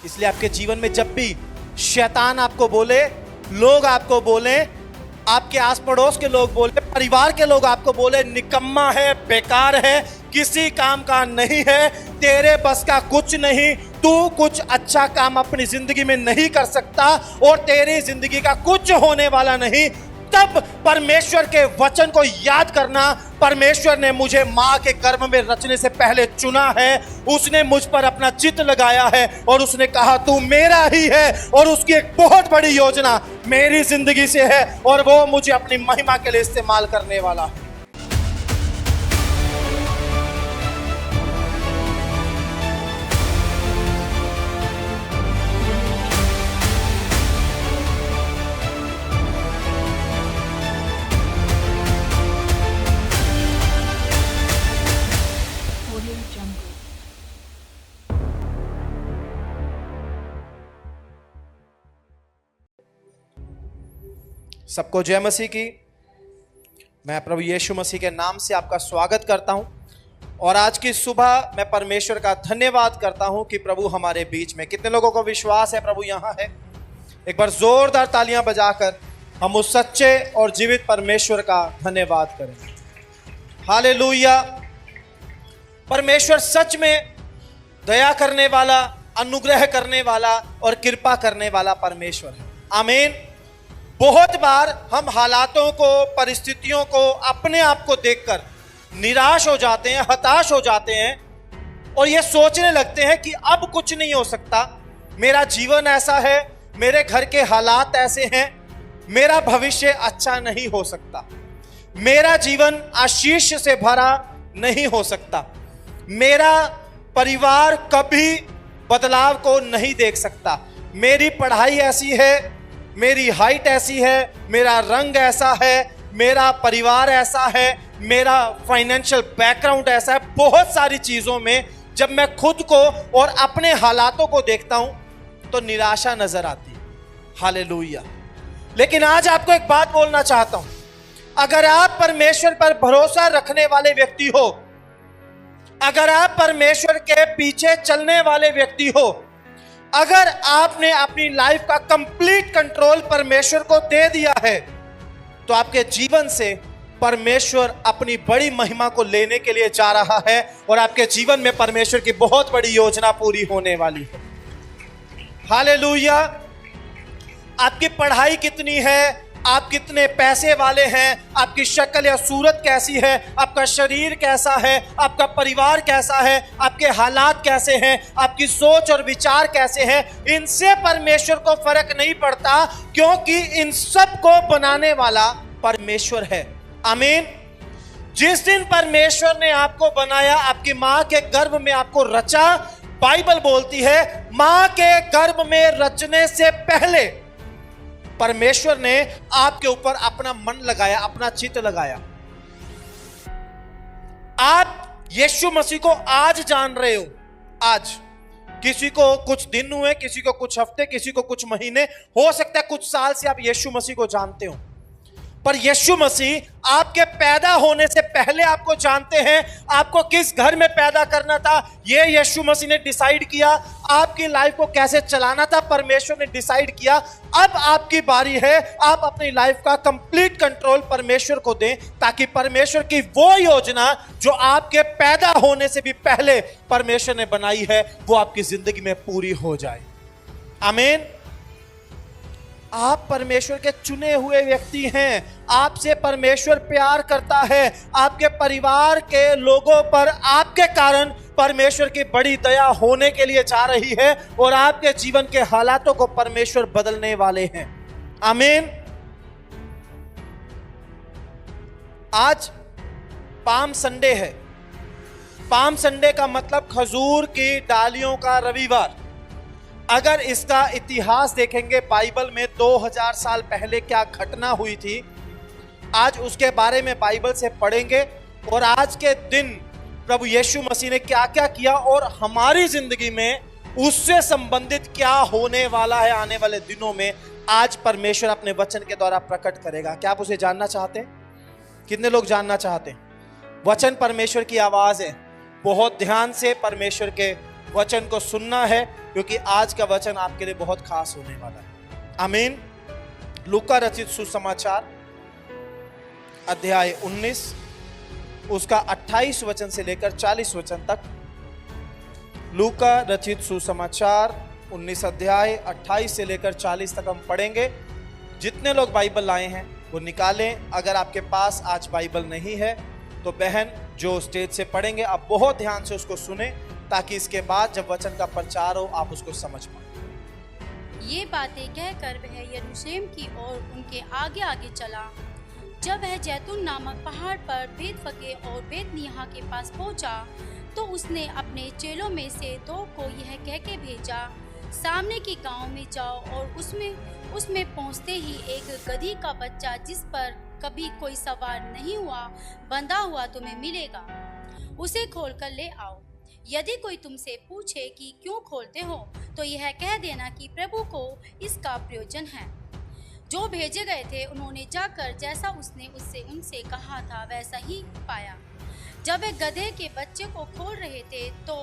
इसलिए आपके जीवन में जब भी शैतान आपको बोले, लोग आपको बोले, आपके आस पड़ोस के लोग बोले, परिवार के लोग आपको बोले निकम्मा है, बेकार है, किसी काम का नहीं है, तेरे बस का कुछ नहीं, तू कुछ अच्छा काम अपनी जिंदगी में नहीं कर सकता और तेरी जिंदगी का कुछ होने वाला नहीं, तब परमेश्वर के वचन को याद करना, परमेश्वर ने मुझे मां के गर्भ में रचने से पहले चुना है, उसने मुझ पर अपना चित्त लगाया है और उसने कहा तू मेरा ही है और उसकी एक बहुत बड़ी योजना मेरी जिंदगी से है और वो मुझे अपनी महिमा के लिए इस्तेमाल करने वाला है। सबको जय मसीह की। मैं प्रभु यीशु मसीह के नाम से आपका स्वागत करता हूं और आज की सुबह मैं परमेश्वर का धन्यवाद करता हूं कि प्रभु हमारे बीच में। कितने लोगों को विश्वास है प्रभु यहां है? एक बार जोरदार तालियां बजाकर हम उस सच्चे और जीवित परमेश्वर का धन्यवाद करें। हालेलुया। परमेश्वर सच में दया करने वाला, अनुग्रह करने वाला और कृपा करने वाला परमेश्वर है। आमीन। बहुत बार हम हालातों को, परिस्थितियों को, अपने आप को देखकर निराश हो जाते हैं, हताश हो जाते हैं और ये सोचने लगते हैं कि अब कुछ नहीं हो सकता, मेरा जीवन ऐसा है, मेरे घर के हालात ऐसे हैं, मेरा भविष्य अच्छा नहीं हो सकता, मेरा जीवन आशीष से भरा नहीं हो सकता, मेरा परिवार कभी बदलाव को नहीं देख सकता, मेरी पढ़ाई ऐसी है, मेरी हाइट ऐसी है, मेरा रंग ऐसा है, मेरा परिवार ऐसा है, मेरा फाइनेंशियल बैकग्राउंड ऐसा है। बहुत सारी चीजों में जब मैं खुद को और अपने हालातों को देखता हूं तो निराशा नजर आती है। हालेलुया। लेकिन आज आपको एक बात बोलना चाहता हूं, अगर आप परमेश्वर पर भरोसा रखने वाले व्यक्ति हो, अगर आप परमेश्वर के पीछे चलने वाले व्यक्ति हो, अगर आपने अपनी लाइफ का कंप्लीट कंट्रोल परमेश्वर को दे दिया है, तो आपके जीवन से परमेश्वर अपनी बड़ी महिमा को लेने के लिए जा रहा है और आपके जीवन में परमेश्वर की बहुत बड़ी योजना पूरी होने वाली है। हालेलुया। आपकी पढ़ाई कितनी है, आप कितने पैसे वाले हैं, आपकी शक्ल या सूरत कैसी है, आपका शरीर कैसा है, आपका परिवार कैसा है, आपके हालात कैसे हैं, आपकी सोच और विचार कैसे हैं, इनसे परमेश्वर को फर्क नहीं पड़ता, क्योंकि इन सब को बनाने वाला परमेश्वर है। आमीन। जिस दिन परमेश्वर ने आपको बनाया, आपकी मां के गर्भ में आपको रचा, बाइबल बोलती है मां के गर्भ में रचने से पहले परमेश्वर ने आपके ऊपर अपना मन लगाया, अपना चित्त लगाया। आप यीशु मसीह को आज जान रहे हो। आज किसी को कुछ दिन हुए, किसी को कुछ हफ्ते, किसी को कुछ महीने, हो सकता है कुछ साल से आप यीशु मसीह को जानते हो, पर यीशु मसीह आपके पैदा होने से पहले आपको जानते हैं। आपको किस घर में पैदा करना था ये यीशु मसीह ने डिसाइड किया, आपकी लाइफ को कैसे चलाना था परमेश्वर ने डिसाइड किया। अब आपकी बारी है, आप अपनी लाइफ का कंप्लीट कंट्रोल परमेश्वर को दें, ताकि परमेश्वर की वो योजना जो आपके पैदा होने से भी पहले परमेश्वर ने बनाई है वो आपकी जिंदगी में पूरी हो जाए। आमीन। आप परमेश्वर के चुने हुए व्यक्ति हैं, आपसे परमेश्वर प्यार करता है, आपके परिवार के लोगों पर आपके कारण परमेश्वर की बड़ी दया होने के लिए जा रही है और आपके जीवन के हालातों को परमेश्वर बदलने वाले हैं। आमीन। आज पाम संडे है। पाम संडे का मतलब खजूर की डालियों का रविवार। अगर इसका इतिहास देखेंगे बाइबल में 2000 साल पहले क्या घटना हुई थी, आज उसके बारे में बाइबल से पढ़ेंगे और आज के दिन प्रभु यीशु मसीह ने क्या क्या किया और हमारी जिंदगी में उससे संबंधित क्या होने वाला है आने वाले दिनों में, आज परमेश्वर अपने वचन के द्वारा प्रकट करेगा। क्या आप उसे जानना चाहते हैं? कितने लोग जानना चाहते हैं? वचन परमेश्वर की आवाज है। बहुत ध्यान से परमेश्वर के वचन को सुनना है, क्योंकि आज का वचन आपके लिए बहुत खास होने वाला है। आमीन। लूका रचित सुसमाचार अध्याय 19 उसका 28 वचन से लेकर 40 वचन तक। लूका रचित सुसमाचार 19 अध्याय 28 से लेकर 40 तक हम पढ़ेंगे। जितने लोग बाइबल लाए हैं वो निकालें। अगर आपके पास आज बाइबल नहीं है तो बहन जो स्टेज से पढ़ेंगे आप बहुत ध्यान से उसको सुने, ताकि इसके बाद जब वचन का प्रचार हो आप उसको समझ पाए। ये बातें कहकर वह यरूशलेम की ओर उनके आगे आगे चला। जब वह जैतून नामक पहाड़ पर बेतफगे और बेतनियाह के पास पहुंचा, तो उसने अपने चेलों में से 2 को यह कह के भेजा, सामने के गांव में जाओ और उसमें पहुंचते ही एक गधी का बच्चा जिस पर कभी कोई सवार नहीं हुआ बंधा हुआ तुम्हें मिलेगा। उसे खोलकर ले आओ। यदि कोई तुमसे पूछे कि क्यों खोलते हो, तो यह कह देना कि प्रभु को इसका प्रयोजन है। जो भेजे गए थे उन्होंने जाकर जैसा उसने उनसे कहा था वैसा ही पाया। जब वे गधे के बच्चे को खोल रहे थे तो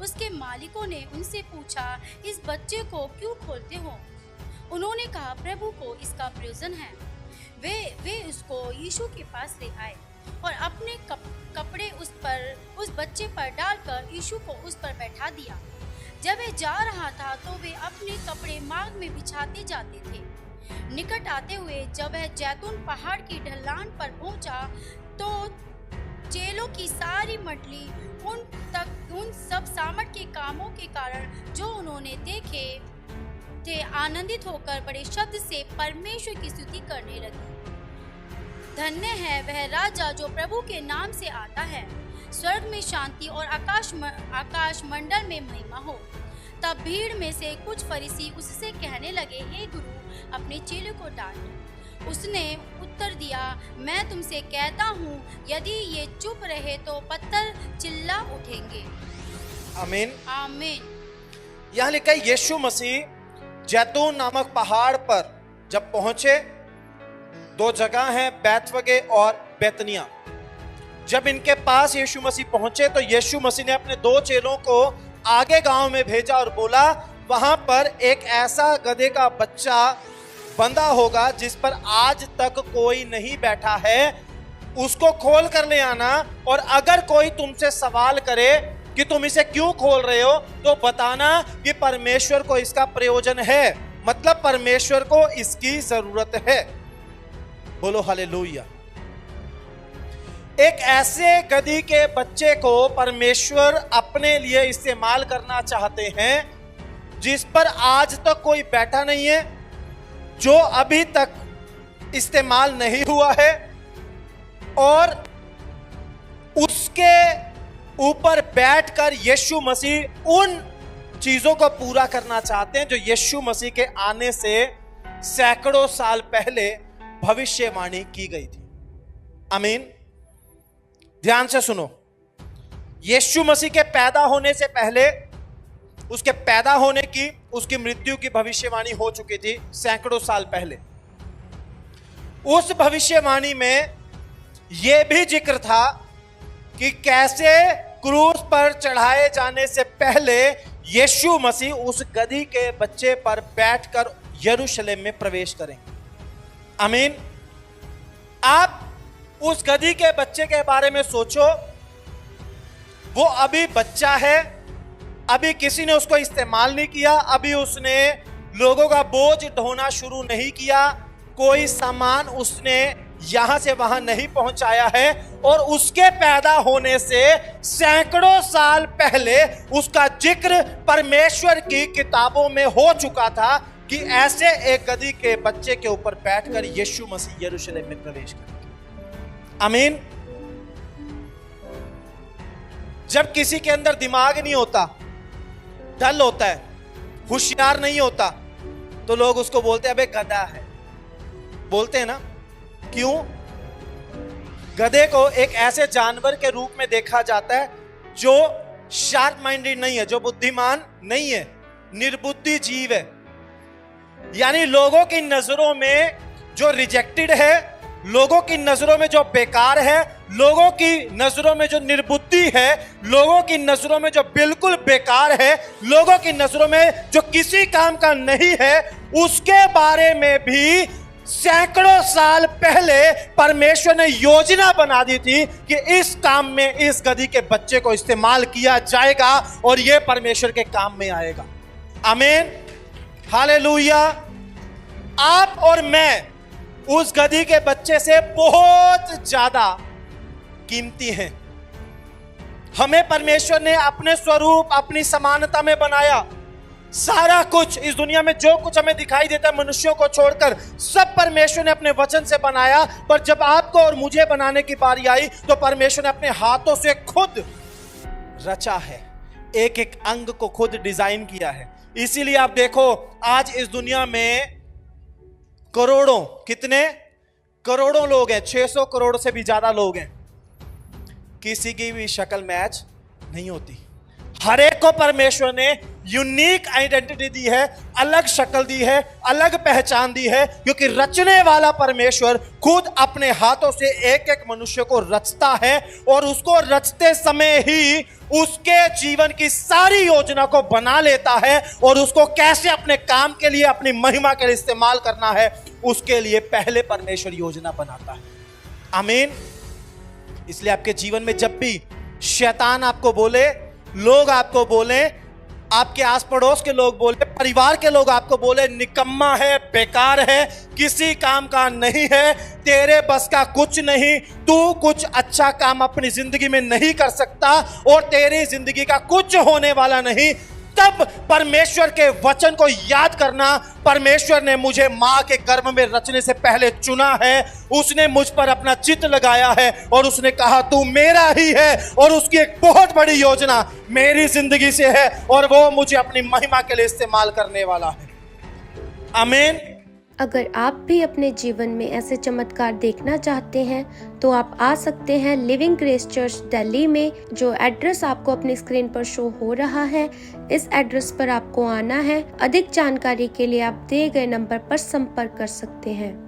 उसके मालिकों ने उनसे पूछा, इस बच्चे को क्यों खोलते हो? उन्होंने कहा, प्रभु को इसका प्रयोजन है। वे उसको यीशु के पास ले आए और अपने कपड़े उस बच्चे पर डालकर यीशु को उस पर बैठा दिया। जब वे जा रहा था तो वे अपने कपड़े मार्ग में बिछाते जाते थे। निकट आते हुए जब वह जैतून पहाड़ की ढलान पर पहुंचा, तो चेलों की सारी मंडली उन सब सामर्थ के कामों के कारण जो उन्होंने देखे थे आनंदित होकर बड़े शब्द से परमेश्वर की स्तुति करने लगी। धन्य है वह राजा जो प्रभु के नाम से आता है। स्वर्ग में शांति और आकाश मंडल में महिमा हो। तब भीड़ में से कुछ फरीसी उससे कहने लगे, हे गुरु, अपने चेलों को डांट। उसने उत्तर दिया, मैं तुमसे कहता हूँ, यदि ये चुप रहे तो पत्थर चिल्ला उठेंगे। आमीन आमीन। यहाँ लिखा है, यीशु मसीह जैतून नामक पहाड़ पर जब पहुंचे, 2 जगह हैं, बेतफगे और बेतनिया। जब इनके पास यीशु मसीह पहुंचे तो यीशु मसीह ने अपने 2 चेलों को आगे गांव में भेजा और बोला, वहां पर एक ऐसा गधे का बच्चा बंधा होगा जिस पर आज तक कोई नहीं बैठा है, उसको खोल कर ले आना, और अगर कोई तुमसे सवाल करे कि तुम इसे क्यों खोल रहे हो, तो बताना कि परमेश्वर को इसका प्रयोजन है, मतलब परमेश्वर को इसकी जरूरत है। बोलो हालेलुया। एक ऐसे गधी के बच्चे को परमेश्वर अपने लिए इस्तेमाल करना चाहते हैं जिस पर आज तक कोई बैठा नहीं है, जो अभी तक इस्तेमाल नहीं हुआ है, और उसके ऊपर बैठकर यीशु मसीह उन चीजों को पूरा करना चाहते हैं जो यीशु मसीह के आने से सैकड़ों साल पहले भविष्यवाणी की गई थी। आमीन। ध्यान से सुनो, यीशु मसीह के पैदा होने से पहले उसके पैदा होने की, उसकी मृत्यु की भविष्यवाणी हो चुकी थी सैकड़ों साल पहले। उस भविष्यवाणी में यह भी जिक्र था कि कैसे क्रूस पर चढ़ाए जाने से पहले यीशु मसीह उस गधी के बच्चे पर बैठकर यरूशलेम में प्रवेश करेंगे। आमीन। आप उस गधी के बच्चे के बारे में सोचो, वो अभी बच्चा है, अभी किसी ने उसको इस्तेमाल नहीं किया, अभी उसने लोगों का बोझ ढोना शुरू नहीं किया, कोई सामान उसने यहां से वहां नहीं पहुंचाया है, और उसके पैदा होने से सैकड़ों साल पहले उसका जिक्र परमेश्वर की किताबों में हो चुका था कि ऐसे एक गधी के बच्चे के ऊपर बैठकर यीशु मसीह यरूशलेम में प्रवेश करेंगे। आमीन। जब किसी के अंदर दिमाग नहीं होता, डल होता है, होशियार नहीं होता, तो लोग उसको बोलते हैं अबे गधा है, बोलते हैं ना। क्यों? गधे को एक ऐसे जानवर के रूप में देखा जाता है जो शार्प माइंडेड नहीं है, जो बुद्धिमान नहीं है, निर्बुद्धि जीव है। यानी लोगों की नजरों में जो रिजेक्टेड है, लोगों की नजरों में जो बेकार है, लोगों की नजरों में जो निर्बुद्धि है, लोगों की नजरों में जो बिल्कुल बेकार है, लोगों की नजरों में जो किसी काम का नहीं है, उसके बारे में भी सैकड़ों साल पहले परमेश्वर ने योजना बना दी थी कि इस काम में इस गधी के बच्चे को इस्तेमाल किया जाएगा और यह परमेश्वर के काम में आएगा। आमीन, हालेलुया। आप और मैं उस गधी के बच्चे से बहुत ज्यादा कीमती हैं। हमें परमेश्वर ने अपने स्वरूप, अपनी समानता में बनाया। सारा कुछ इस दुनिया में जो कुछ हमें दिखाई देता है, मनुष्यों को छोड़कर सब परमेश्वर ने अपने वचन से बनाया। पर जब आपको और मुझे बनाने की बारी आई तो परमेश्वर ने अपने हाथों से खुद रचा है, एक एक अंग को खुद डिजाइन किया है। इसीलिए आप देखो, आज इस दुनिया में करोड़ों, कितने करोड़ों लोग हैं, 600 करोड़ से भी ज्यादा लोग हैं, किसी की भी शक्ल मैच नहीं होती। हर एक को परमेश्वर ने यूनिक आइडेंटिटी दी है, अलग शक्ल दी है, अलग पहचान दी है, क्योंकि रचने वाला परमेश्वर खुद अपने हाथों से एक एक मनुष्य को रचता है और उसको रचते समय ही उसके जीवन की सारी योजना को बना लेता है और उसको कैसे अपने काम के लिए, अपनी महिमा के लिए इस्तेमाल करना है, उसके लिए पहले परमेश्वर योजना बनाता है। आमीन। इसलिए आपके जीवन में जब भी शैतान आपको बोले, लोग आपको बोले, आपके आस पड़ोस के लोग बोले, परिवार के लोग आपको बोले निकम्मा है, बेकार है, किसी काम का नहीं है, तेरे बस का कुछ नहीं, तू कुछ अच्छा काम अपनी जिंदगी में नहीं कर सकता और तेरी जिंदगी का कुछ होने वाला नहीं, तब परमेश्वर के वचन को याद करना, परमेश्वर ने मुझे मां के गर्भ में रचने से पहले चुना है, उसने मुझ पर अपना चित्त लगाया है और उसने कहा तू मेरा ही है और उसकी एक बहुत बड़ी योजना मेरी जिंदगी से है और वो मुझे अपनी महिमा के लिए इस्तेमाल करने वाला है। आमीन। अगर आप भी अपने जीवन में ऐसे चमत्कार देखना चाहते हैं तो आप आ सकते हैं लिविंग ग्रेस चर्च दिल्ली में, जो एड्रेस आपको अपनी स्क्रीन पर शो हो रहा है। इस एड्रेस पर आपको आना है। अधिक जानकारी के लिए आप दिए गए नंबर पर संपर्क कर सकते हैं।